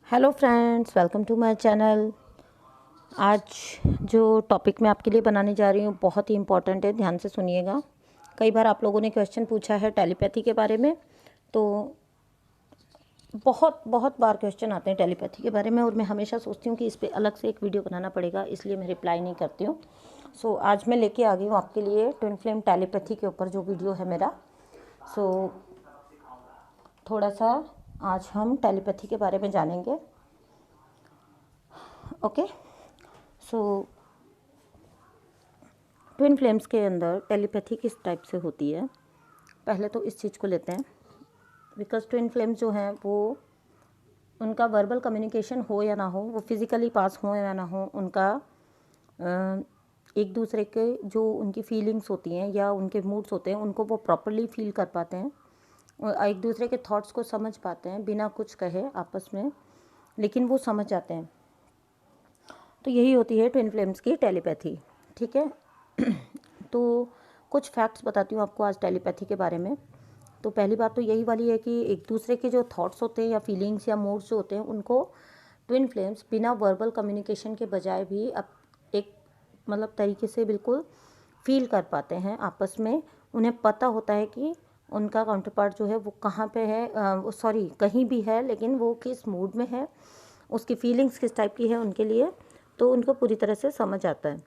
Hello friends, welcome to my channel. आज जो topic मैं आपके लिए बनाने जा रही हूँ बहुत ही इम्पॉर्टेंट है, ध्यान से सुनिएगा। कई बार आप लोगों ने क्वेश्चन पूछा है टेलीपैथी के बारे में, तो बहुत बहुत बार क्वेश्चन आते हैं टेलीपैथी के बारे में और मैं हमेशा सोचती हूँ कि इस पर अलग से एक वीडियो बनाना पड़ेगा, इसलिए मैं रिप्लाई नहीं करती हूँ। सो आज मैं लेके आ गई हूँ आपके लिए ट्विन फ्लेम टेलीपैथी के ऊपर जो वीडियो है मेरा। थोड़ा सा आज हम टेलीपैथी के बारे में जानेंगे। ओके, सो ट्विन फ्लेम्स के अंदर टेलीपैथी किस टाइप से होती है, पहले तो इस चीज़ को लेते हैं। बिकॉज ट्विन फ्लेम्स जो हैं वो उनका वर्बल कम्युनिकेशन हो या ना हो, वो फिज़िकली पास हो या ना हो, उनका एक दूसरे के जो उनकी फीलिंग्स होती हैं या उनके मूड्स होते हैं उनको वो प्रॉपरली फील कर पाते हैं और एक दूसरे के थॉट्स को समझ पाते हैं बिना कुछ कहे आपस में, लेकिन वो समझ जाते हैं। तो यही होती है ट्विन फ्लेम्स की टेलीपैथी। ठीक है तो कुछ फैक्ट्स बताती हूँ आपको आज टेलीपैथी के बारे में। तो पहली बात तो यही वाली है कि एक दूसरे के जो थॉट्स होते हैं या फीलिंग्स या मूड्स जो होते हैं उनको ट्विन फ्लेम्स बिना वर्बल कम्युनिकेशन के बजाय भी अब एक मतलब तरीके से बिल्कुल फील कर पाते हैं आपस में। उन्हें पता होता है कि उनका काउंटर पार्ट जो है वो कहाँ पे है, कहीं भी है, लेकिन वो किस मूड में है, उसकी फीलिंग्स किस टाइप की है उनके लिए, तो उनको पूरी तरह से समझ आता है।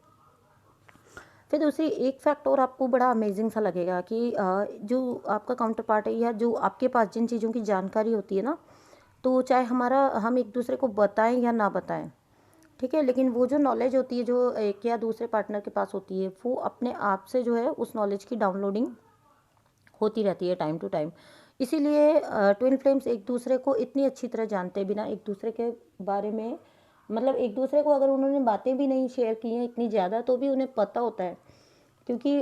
फिर दूसरी एक फैक्ट और आपको बड़ा अमेजिंग सा लगेगा कि जो आपका काउंटर पार्ट है या जो आपके पास जिन चीज़ों की जानकारी होती है ना, तो चाहे हम एक दूसरे को बताएं या ना बताएं, ठीक है, लेकिन वो जो नॉलेज होती है जो एक या दूसरे पार्टनर के पास होती है वो अपने आप से जो है उस नॉलेज की डाउनलोडिंग होती रहती है टाइम टू टाइम। इसीलिए ट्विन फ्लेम्स एक दूसरे को इतनी अच्छी तरह जानते बिना एक दूसरे के बारे में, मतलब एक दूसरे को अगर उन्होंने बातें भी नहीं शेयर की हैं इतनी ज़्यादा तो भी उन्हें पता होता है, क्योंकि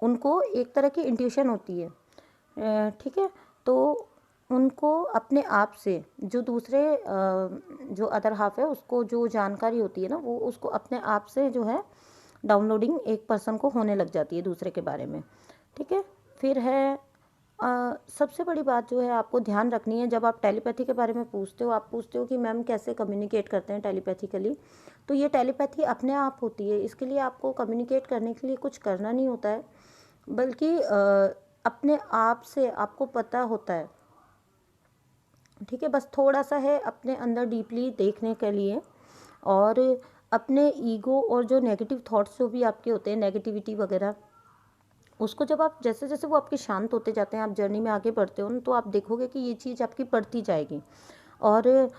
उनको एक तरह की इंट्यूशन होती है। ठीक है, तो उनको अपने आप से जो दूसरे जो अदर हाफ है उसको जो जानकारी होती है ना वो उसको अपने आप से जो है डाउनलोडिंग एक पर्सन को होने लग जाती है दूसरे के बारे में। ठीक है, फिर है सबसे बड़ी बात जो है आपको ध्यान रखनी है जब आप टेलीपैथी के बारे में पूछते हो, आप पूछते हो कि मैम कैसे कम्युनिकेट करते हैं टेलीपैथिकली, तो ये टेलीपैथी अपने आप होती है। इसके लिए आपको कम्युनिकेट करने के लिए कुछ करना नहीं होता है, बल्कि अपने आप से आपको पता होता है। ठीक है, बस थोड़ा सा है अपने अंदर डीपली देखने के लिए, और अपने ईगो और जो नेगेटिव थॉट्स जो भी आपके होते हैं, नेगेटिविटी वगैरह, उसको जब आप जैसे जैसे वो आपके शांत होते जाते हैं, आप जर्नी में आगे बढ़ते हो ना, तो आप देखोगे कि ये चीज़ आपकी बढ़ती जाएगी। और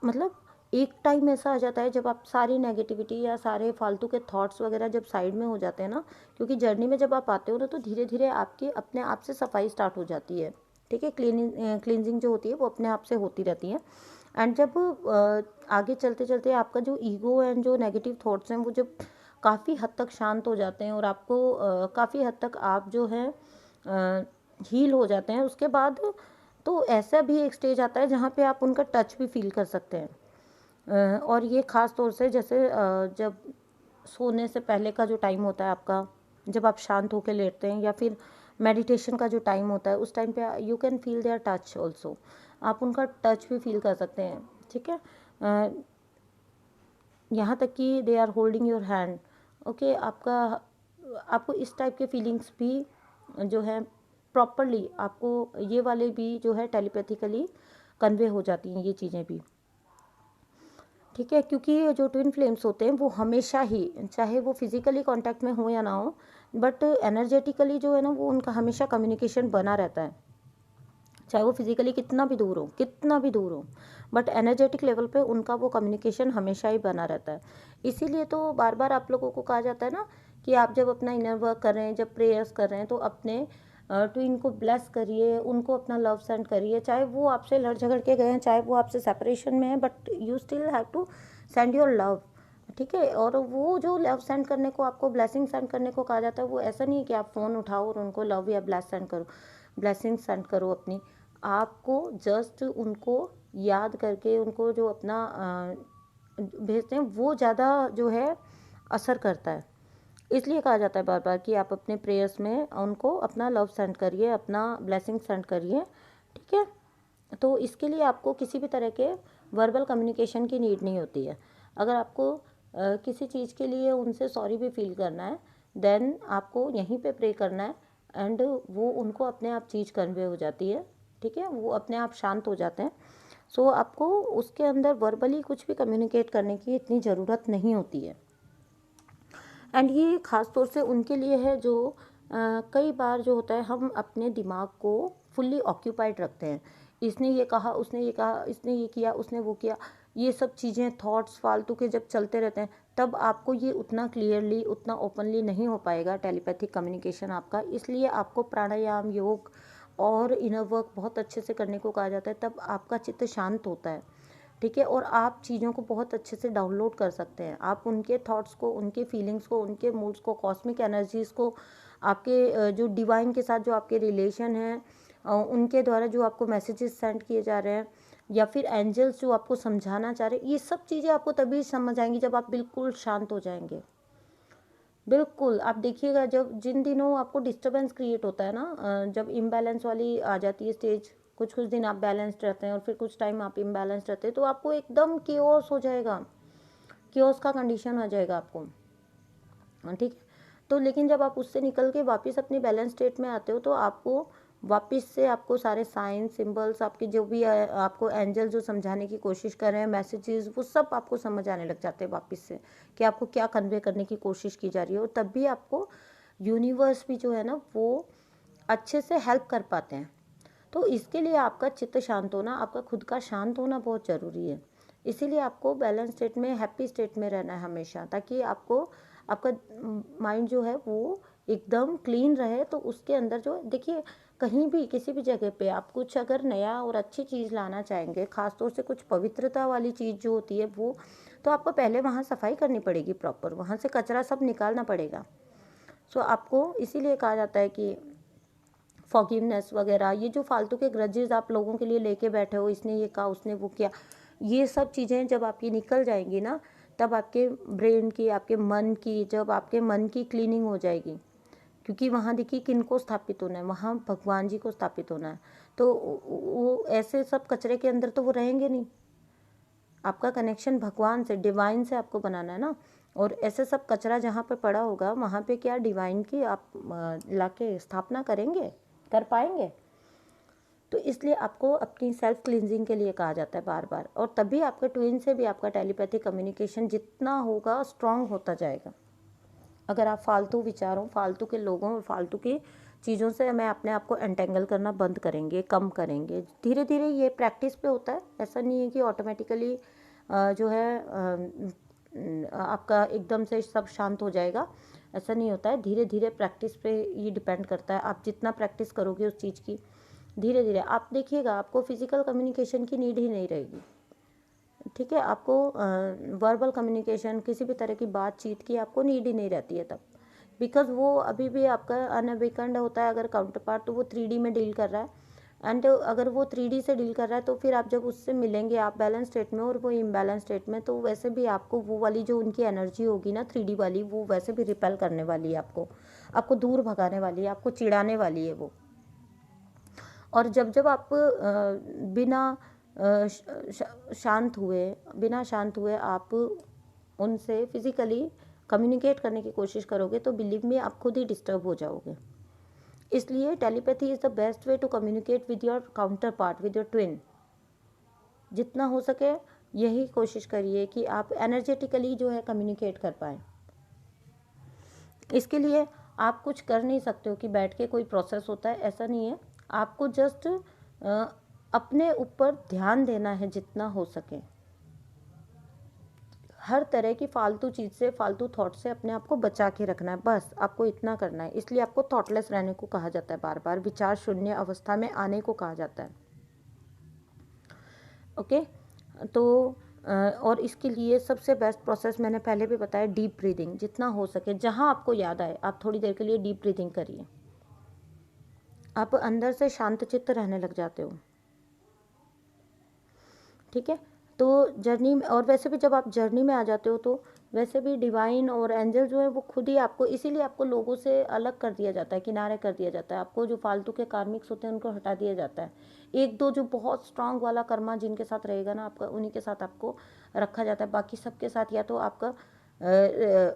मतलब एक टाइम ऐसा आ जाता है जब आप सारी नेगेटिविटी या सारे फालतू के थॉट्स वगैरह जब साइड में हो जाते हैं ना, क्योंकि जर्नी में जब आप आते हो ना तो धीरे धीरे आपकी अपने आप से सफाई स्टार्ट हो जाती है। ठीक है, क्लीनिंग जो होती है वो अपने आप से होती रहती है। एंड जब आगे चलते चलते आपका जो ईगो एंड जो नेगेटिव थॉट्स हैं वो जब काफ़ी हद तक शांत हो जाते हैं और आपको काफ़ी हद तक आप जो है हील हो जाते हैं, उसके बाद तो ऐसा भी एक स्टेज आता है जहाँ पे आप उनका टच भी फील कर सकते हैं। और ये ख़ास तौर से जैसे जब सोने से पहले का जो टाइम होता है आपका, जब आप शांत होकर लेटते हैं, या फिर मेडिटेशन का जो टाइम होता है, उस टाइम पे you can feel their touch also, आप उनका टच भी फील कर सकते हैं। ठीक है, यहाँ तक कि they are holding your hand. Okay, आपको इस टाइप के फीलिंग्स भी जो है प्रॉपरली आपको ये वाले भी जो है टेलीपैथिकली कन्वे हो जाती हैं ये चीज़ें भी। ठीक है, क्योंकि जो ट्विन फ्लेम्स होते हैं वो हमेशा ही, चाहे वो फिजिकली कांटेक्ट में हो या ना हो, बट एनर्जेटिकली जो है ना वो उनका हमेशा कम्युनिकेशन बना रहता है, चाहे वो फिजिकली कितना भी दूर हो, बट एनर्जेटिक लेवल पे उनका वो कम्युनिकेशन हमेशा ही बना रहता है। इसीलिए तो बार बार आप लोगों को कहा जाता है ना कि आप जब अपना इनर वर्क कर रहे हैं, जब प्रेयर्स कर रहे हैं, तो अपने ट्विन को ब्लेस करिए, उनको अपना लव सेंड करिए, चाहे वो आपसे लड़ झगड़ के गए हैं, चाहे वो आपसे सेपरेशन में है, but you still have to send your love. ठीक है, और वो जो लव सेंड करने को, आपको ब्लेसिंग सेंड करने को कहा जाता है, वो ऐसा नहीं है कि आप फ़ोन उठाओ और उनको लव या ब्लेसिंग सेंड करो अपनी। आपको जस्ट उनको याद करके उनको जो अपना भेजते हैं वो ज़्यादा जो है असर करता है। इसलिए कहा जाता है बार बार कि आप अपने प्रेयर्स में उनको अपना लव सेंड करिए, अपना ब्लेसिंग सेंड करिए। ठीक है, तो इसके लिए आपको किसी भी तरह के वर्बल कम्युनिकेशन की नीड नहीं होती है। अगर आपको किसी चीज़ के लिए उनसे सॉरी भी फील करना है, देन आपको यहीं पे प्रे करना है एंड वो उनको अपने आप चीज़ कन्वे हो जाती है, ठीक है, वो अपने आप शांत हो जाते हैं। सो आपको उसके अंदर वर्बली कुछ भी कम्युनिकेट करने की इतनी ज़रूरत नहीं होती है। एंड ये ख़ास तौर से उनके लिए है जो कई बार जो होता है हम अपने दिमाग को फुल्ली ऑक्यूपाइड रखते हैं। इसने ये कहा, उसने ये कहा, इसने ये किया, उसने वो किया, ये सब चीज़ें थॉट्स फालतू के जब चलते रहते हैं, तब आपको ये उतना क्लियरली, उतना ओपनली नहीं हो पाएगा टेलीपैथिक कम्युनिकेशन आपका। इसलिए आपको प्राणायाम, योग और इनर वर्क बहुत अच्छे से करने को कहा जाता है, तब आपका चित्त शांत होता है, ठीक है। और आप चीज़ों को बहुत अच्छे से डाउनलोड कर सकते हैं। आप उनके थॉट्स को, उनके फीलिंग्स को, उनके मूड्स को, कॉस्मिक एनर्जीज़ को, आपके जो डिवाइन के साथ जो आपके रिलेशन हैं, उनके द्वारा जो आपको मैसेजेस सेंड किए जा रहे हैं, या फिर एंजल्स जो आपको समझाना चाह रहे हैं, ये सब चीज़ें आपको तभी समझ आएंगी जब आप बिल्कुल शांत हो जाएंगे। बिल्कुल, आप देखिएगा जब जिन दिनों आपको डिस्टर्बेंस क्रिएट होता है ना, जब इम्बैलेंस वाली आ जाती है स्टेज, कुछ कुछ दिन आप बैलेंस्ड रहते हैं और फिर कुछ टाइम आप इम्बैलेंस्ड रहते हैं, तो आपको एकदम केओस हो जाएगा, केओस का कंडीशन आ जाएगा आपको, ठीक है। तो लेकिन जब आप उससे निकल के वापस अपनी बैलेंस स्टेट में आते हो, तो आपको वापस से आपको सारे साइन सिंबल्स, आपके जो भी आपको एंजल जो समझाने की कोशिश कर रहे हैं, मैसेजेस, वो सब आपको समझ आने लग जाते हैं वापस से कि आपको क्या कन्वे करने की कोशिश की जा रही है। और तब भी आपको यूनिवर्स भी जो है ना, वो अच्छे से हेल्प कर पाते हैं। तो इसके लिए आपका चित्त शांत होना, आपका खुद का शांत होना बहुत ज़रूरी है। इसीलिए आपको बैलेंस स्टेट में, हैप्पी स्टेट में रहना है हमेशा, ताकि आपको आपका माइंड जो है वो एकदम क्लीन रहे। तो उसके अंदर जो देखिए, कहीं भी किसी भी जगह पे आप कुछ अगर नया और अच्छी चीज़ लाना चाहेंगे, ख़ासतौर से कुछ पवित्रता वाली चीज़ जो होती है वो, तो आपको पहले वहाँ सफाई करनी पड़ेगी प्रॉपर, वहाँ से कचरा सब निकालना पड़ेगा। सो आपको इसीलिए कहा जाता है कि फॉरगिवनेस वगैरह, ये जो फालतू के ग्रजेस आप लोगों के लिए लेके बैठे हो, इसने ये कहा, उसने वो किया, ये सब चीज़ें जब आपकी निकल जाएंगी ना, तब आपके ब्रेन की, आपके मन की, जब आपके मन की क्लीनिंग हो जाएगी, क्योंकि वहाँ देखिए किन को स्थापित होना है, वहाँ भगवान जी को स्थापित होना है। तो वो ऐसे सब कचरे के अंदर तो वो रहेंगे नहीं। आपका कनेक्शन भगवान से, डिवाइन से आपको बनाना है ना। और ऐसे सब कचरा जहाँ पे पड़ा होगा, वहाँ पे क्या डिवाइन की आप लाके स्थापना करेंगे, कर पाएंगे? तो इसलिए आपको अपनी सेल्फ क्लिनजिंग के लिए कहा जाता है बार बार। और तभी आपके ट्विन से भी आपका टेलीपैथिक कम्युनिकेशन जितना होगा स्ट्रांग होता जाएगा। अगर आप फालतू विचारों, फालतू के लोगों और फालतू की चीज़ों से मैं अपने आप को एंटेंगल करना बंद करेंगे, कम करेंगे, धीरे धीरे ये प्रैक्टिस पे होता है। ऐसा नहीं है कि ऑटोमेटिकली जो है आपका एकदम से सब शांत हो जाएगा, ऐसा नहीं होता है। धीरे धीरे प्रैक्टिस पे ये डिपेंड करता है, आप जितना प्रैक्टिस करोगे उस चीज़ की, धीरे धीरे आप देखिएगा आपको फिजिकल कम्युनिकेशन की नीड ही नहीं रहेगी, ठीक है। आपको वर्बल कम्युनिकेशन, किसी भी तरह की बातचीत की आपको नीड ही नहीं रहती है तब, बिकॉज वो अभी भी आपका अनअवेकन्ड होता है। अगर काउंटर पार्ट तो वो 3D में डील कर रहा है, एंड अगर वो 3D से डील कर रहा है, तो फिर आप जब उससे मिलेंगे आप बैलेंस स्टेट में और वो इम्बैलेंस स्टेट में, तो वैसे भी आपको वो वाली जो उनकी एनर्जी होगी ना 3D वाली, वो वैसे भी रिपेल करने वाली है, आपको दूर भगाने वाली है, आपको चिढ़ाने वाली है वो। और जब जब आप बिना शांत हुए आप उनसे फिज़िकली कम्युनिकेट करने की कोशिश करोगे, तो बिलीव मी आप खुद ही डिस्टर्ब हो जाओगे। इसलिए telepathy is the best way to communicate with your counterpart, with your twin. जितना हो सके यही कोशिश करिए कि आप एनर्जेटिकली जो है कम्युनिकेट कर पाएँ। इसके लिए आप कुछ कर नहीं सकते हो कि बैठ के कोई प्रोसेस होता है, ऐसा नहीं है। आपको जस्ट अपने ऊपर ध्यान देना है जितना हो सके। हर तरह की फालतू चीज़ से, फालतू थॉट से अपने आप को बचा के रखना है, बस आपको इतना करना है। इसलिए आपको थॉटलेस रहने को कहा जाता है, बार बार विचार शून्य अवस्था में आने को कहा जाता है, ओके। तो और इसके लिए सबसे बेस्ट प्रोसेस मैंने पहले भी बताया, डीप ब्रीदिंग। जितना हो सके, जहाँ आपको याद आए आप थोड़ी देर के लिए डीप ब्रीदिंग करिए, आप अंदर से शांत चित्त रहने लग जाते हो, ठीक है। तो जर्नी में, और वैसे भी जब आप जर्नी में आ जाते हो तो वैसे भी डिवाइन और एंजल जो है वो खुद ही आपको, इसीलिए आपको लोगों से अलग कर दिया जाता है, किनारे कर दिया जाता है। आपको जो फालतू के कार्मिक्स होते हैं उनको हटा दिया जाता है। एक दो जो बहुत स्ट्रांग वाला कर्मा जिनके साथ रहेगा ना आपका, उन्हीं के साथ आपको रखा जाता है। बाकी सबके साथ या तो आपका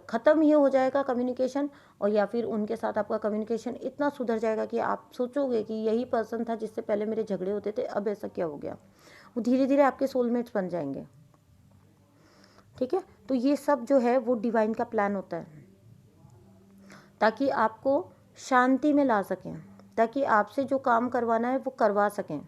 ख़त्म ही हो जाएगा कम्युनिकेशन, और या फिर उनके साथ आपका कम्युनिकेशन इतना सुधर जाएगा कि आप सोचोगे कि यही पर्सन था जिससे पहले मेरे झगड़े होते थे, अब ऐसा क्या हो गया। वो धीरे धीरे आपके सोलमेट्स बन जाएंगे। ठीक है, तो ये सब जो है वो डिवाइन का प्लान होता है, ताकि आपको शांति में ला सकें, ताकि आपसे जो काम करवाना है वो करवा सकें।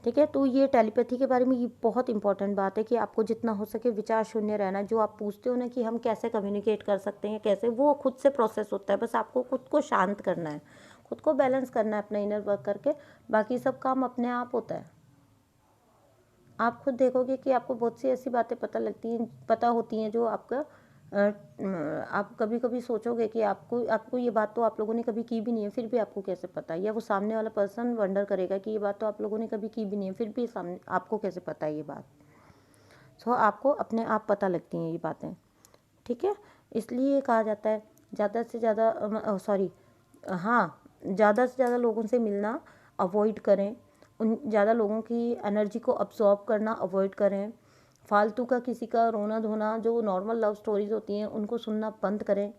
ठीक है, तो ये टेलीपैथी के बारे में ये बहुत इंपॉर्टेंट बात है कि आपको जितना हो सके विचार शून्य रहना है। जो आप पूछते हो ना कि हम कैसे कम्युनिकेट कर सकते हैं, कैसे, वो खुद से प्रोसेस होता है। बस आपको खुद को शांत करना है, खुद को बैलेंस करना है अपना इनर वर्क करके, बाकी सब काम अपने आप होता है। आप खुद देखोगे कि आपको बहुत सी ऐसी बातें पता होती हैं जो आपका आप कभी कभी सोचोगे कि आपको ये बात तो आप लोगों ने कभी की भी नहीं है, फिर भी आपको कैसे पता है, या वो सामने वाला पर्सन वंडर करेगा कि ये बात तो आप लोगों ने कभी की भी नहीं है, फिर भी सामने आपको कैसे पता है ये बात। सो आपको अपने आप पता लगती हैं ये बातें। ठीक है, इसलिए कहा जाता है ज़्यादा से ज़्यादा ज़्यादा से ज़्यादा लोगों से मिलना अवॉइड करें, उन ज़्यादा लोगों की एनर्जी को अब्जॉर्ब करना अवॉइड करें। फालतू का किसी का रोना धोना, जो नॉर्मल लव स्टोरीज होती हैं उनको सुनना बंद करें।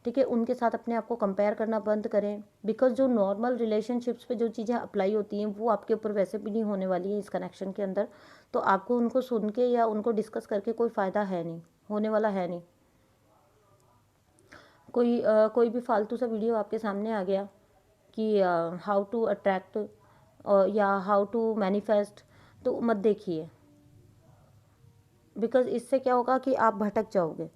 ठीक है, उनके साथ अपने आप को कंपेयर करना बंद करें, बिकॉज जो नॉर्मल रिलेशनशिप्स पे जो चीज़ें अप्लाई होती हैं वो आपके ऊपर वैसे भी नहीं होने वाली है इस कनेक्शन के अंदर। तो आपको उनको सुन के या उनको डिस्कस करके कोई फ़ायदा है नहीं, होने वाला है नहीं। कोई भी फालतू सा वीडियो आपके सामने आ गया कि हाउ टू अट्रैक्ट या हाउ टू मैनिफेस्ट, तो मत देखिए, बिकॉज इससे क्या होगा कि आप भटक जाओगे।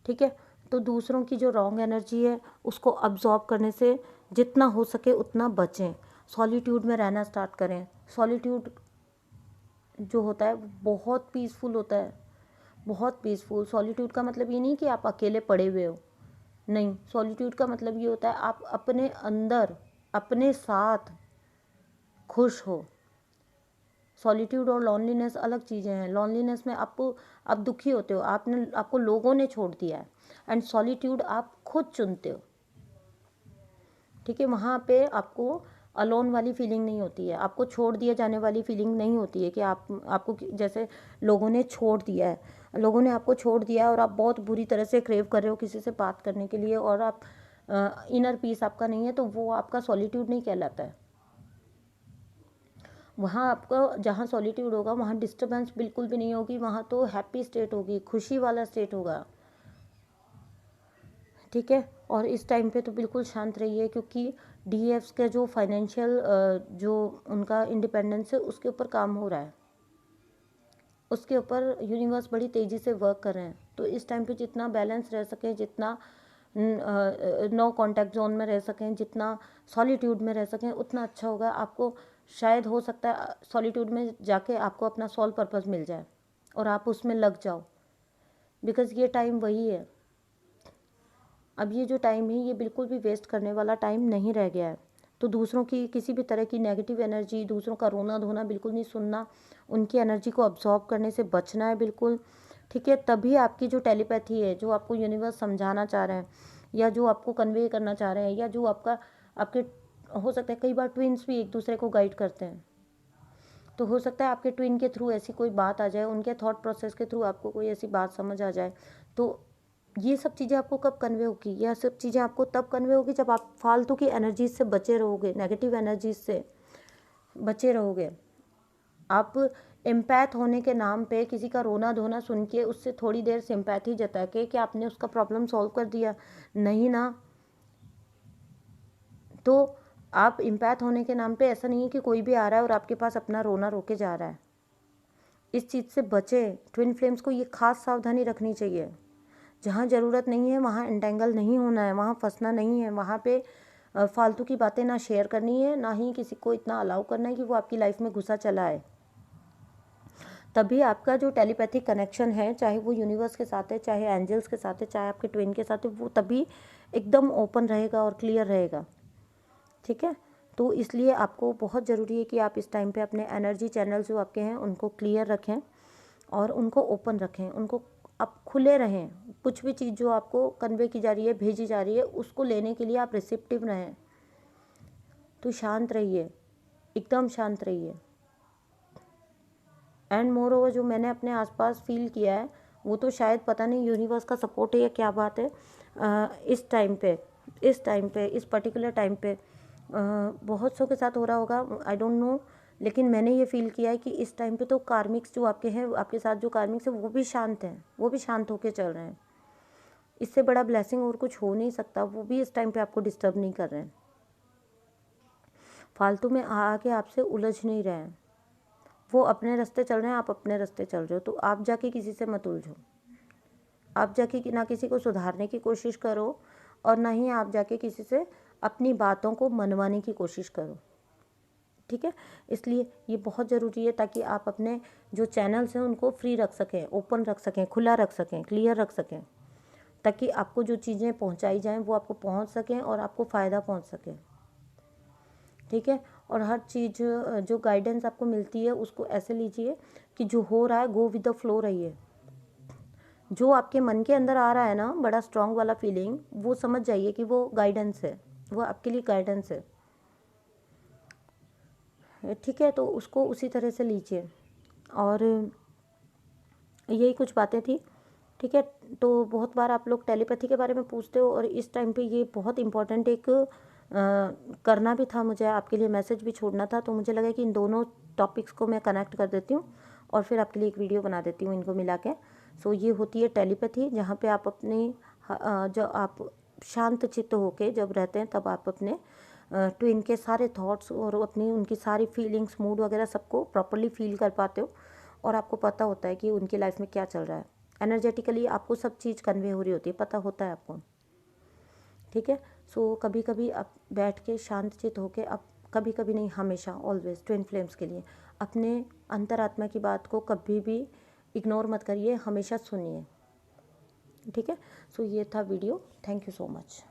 ठीक है, तो दूसरों की जो रॉन्ग एनर्जी है उसको अब्जॉर्ब करने से जितना हो सके उतना बचें। सॉलिट्यूड में रहना स्टार्ट करें। सॉलिट्यूड जो होता है वो बहुत पीसफुल होता है, बहुत पीसफुल। सॉलिट्यूड का मतलब ये नहीं कि आप अकेले पड़े हुए हो, नहीं। सॉलिट्यूड का मतलब ये होता है आप अपने अंदर अपने साथ खुश हो। सॉलिट्यूड और लॉनलीनेस अलग चीज़ें हैं। लॉनलीनेस में आप दुखी होते हो, आपको लोगों ने छोड़ दिया है, एंड सॉलिट्यूड आप खुद चुनते हो। ठीक है, वहाँ पे आपको अलोन वाली फीलिंग नहीं होती है, आपको छोड़ दिया जाने वाली फीलिंग नहीं होती है कि आपको जैसे लोगों ने छोड़ दिया है, लोगों ने आपको छोड़ दिया है और आप बहुत बुरी तरह से क्रेव कर रहे हो किसी से बात करने के लिए, और आप इनर पीस आपका नहीं है, तो वो आपका सॉलिट्यूड नहीं कहलाता है। वहाँ आपका जहाँ सॉलिट्यूड होगा वहाँ डिस्टर्बेंस बिल्कुल भी नहीं होगी, वहाँ तो हैप्पी स्टेट होगी, खुशी वाला स्टेट होगा। ठीक है, और इस टाइम पे तो बिल्कुल शांत रहिए, क्योंकि डीएफ्स का जो फाइनेंशियल जो उनका इंडिपेंडेंस है उसके ऊपर काम हो रहा है, उसके ऊपर यूनिवर्स बड़ी तेज़ी से वर्क कर रहे हैं। तो इस टाइम पे जितना बैलेंस रह सकें, जितना नो कांटेक्ट जोन में रह सकें, जितना सॉलिट्यूड में रह सकें, उतना अच्छा होगा। आपको शायद हो सकता है सॉलिट्यूड में जाके आपको अपना सोल पर्पस मिल जाए और आप उसमें लग जाओ, बिकॉज़ ये टाइम वही है। अब ये जो टाइम है ये बिल्कुल भी वेस्ट करने वाला टाइम नहीं रह गया है। तो दूसरों की किसी भी तरह की नेगेटिव एनर्जी, दूसरों का रोना धोना बिल्कुल नहीं सुनना, उनकी एनर्जी को अब्जॉर्ब करने से बचना है बिल्कुल। ठीक है, तभी आपकी जो टेलीपैथी है, जो आपको यूनिवर्स समझाना चाह रहे हैं या जो आपको कन्वे करना चाह रहे हैं, या जो आपके हो सकता है कई बार ट्विन्स भी एक दूसरे को गाइड करते हैं, तो हो सकता है आपके ट्विन के थ्रू ऐसी कोई बात आ जाए, उनके थॉट प्रोसेस के थ्रू आपको कोई ऐसी बात समझ आ जाए। तो ये सब चीज़ें आपको कब कन्वे होगी? यह सब चीज़ें आपको तब कन्वे होगी जब आप फालतू की एनर्जीज से बचे रहोगे, नेगेटिव एनर्जीज से बचे रहोगे। आप एम्पैथ होने के नाम पे किसी का रोना धोना सुन के उससे थोड़ी देर सिंपैथी जता के क्या आपने उसका प्रॉब्लम सॉल्व कर दिया? नहीं ना। तो आप एम्पैथ होने के नाम पे ऐसा नहीं है कि कोई भी आ रहा है और आपके पास अपना रोना रोके जा रहा है। इस चीज़ से बचें। ट्विन फ्लेम्स को ये खास सावधानी रखनी चाहिए। जहाँ ज़रूरत नहीं है वहाँ एंटेंगल नहीं होना है, वहाँ फंसना नहीं है, वहाँ पे फालतू की बातें ना शेयर करनी है, ना ही किसी को इतना अलाउ करना है कि वो आपकी लाइफ में घुसा चला है। तभी आपका जो टेलीपैथिक कनेक्शन है, चाहे वो यूनिवर्स के साथ है, चाहे एंजल्स के साथ है, चाहे आपके ट्विन के साथ है, वो तभी एकदम ओपन रहेगा और क्लियर रहेगा। ठीक है, तो इसलिए आपको बहुत ज़रूरी है कि आप इस टाइम पे अपने एनर्जी चैनल जो आपके हैं उनको क्लियर रखें और उनको ओपन रखें, उनको आप खुले रहें, कुछ भी चीज़ जो आपको कन्वे की जा रही है, भेजी जा रही है, उसको लेने के लिए आप रिसेप्टिव रहें। तो शांत रहिए, एकदम शांत रहिए। एंड मोर ओवर जो मैंने अपने आसपास फील किया है, वो तो शायद पता नहीं यूनिवर्स का सपोर्ट है या क्या बात है, इस टाइम पे इस पर्टिकुलर टाइम पे बहुत सौ के साथ हो रहा होगा, आई डोंट नो, लेकिन मैंने ये फील किया है कि इस टाइम पे तो कार्मिक्स जो आपके हैं, आपके साथ जो कार्मिक्स हैं, वो भी शांत हैं, वो भी शांत होके चल रहे हैं। इससे बड़ा ब्लेसिंग और कुछ हो नहीं सकता। वो भी इस टाइम पे आपको डिस्टर्ब नहीं कर रहे हैं, फालतू में आके आपसे उलझ नहीं रहे हैं। वो अपने रास्ते चल रहे हैं, आप अपने रास्ते चल रहे हो, तो आप जाके किसी से मत उलझो। आप जाके ना किसी को सुधारने की कोशिश करो, और ना ही आप जाके किसी से अपनी बातों को मनवाने की कोशिश करो, ठीक है। इसलिए ये बहुत ज़रूरी है, ताकि आप अपने जो चैनल्स हैं उनको फ्री रख सकें, ओपन रख सकें, खुला रख सकें, क्लियर रख सकें, ताकि आपको जो चीज़ें पहुंचाई जाएं वो आपको पहुंच सकें और आपको फ़ायदा पहुंच सके, ठीक है। और हर चीज़ जो गाइडेंस आपको मिलती है उसको ऐसे लीजिए कि जो हो रहा है गो विद द फ्लो रहिए। जो आपके मन के अंदर आ रहा है ना, बड़ा स्ट्रॉन्ग वाला फीलिंग, वो समझ जाइए कि वो गाइडेंस है, वो आपके लिए गाइडेंस है, ठीक है। तो उसको उसी तरह से लीजिए। और यही कुछ बातें थी, ठीक है। तो बहुत बार आप लोग टेलीपैथी के बारे में पूछते हो, और इस टाइम पे ये बहुत इम्पोर्टेंट एक करना भी था मुझे, आपके लिए मैसेज भी छोड़ना था, तो मुझे लगा कि इन दोनों टॉपिक्स को मैं कनेक्ट कर देती हूँ और फिर आपके लिए एक वीडियो बना देती हूँ इनको मिला के। सो ये होती है टेलीपैथी, जहाँ पे आप अपनी जो आप शांत चित्त होके जब रहते हैं, तब आप अपने ट्विन के सारे थॉट्स और अपनी उनकी सारी फीलिंग्स, मूड वगैरह सबको प्रॉपरली फील कर पाते हो, और आपको पता होता है कि उनकी लाइफ में क्या चल रहा है। एनर्जेटिकली आपको सब चीज़ कन्वे हो रही होती है, पता होता है आपको, ठीक है। सो कभी कभी आप बैठ के शांत चित होके, आप कभी कभी नहीं, हमेशा, ऑलवेज ट्विन फ्लेम्स के लिए अपने अंतरात्मा की बात को कभी भी इग्नोर मत करिए, हमेशा सुनिए, ठीक है। सो ये था video, thank you so much.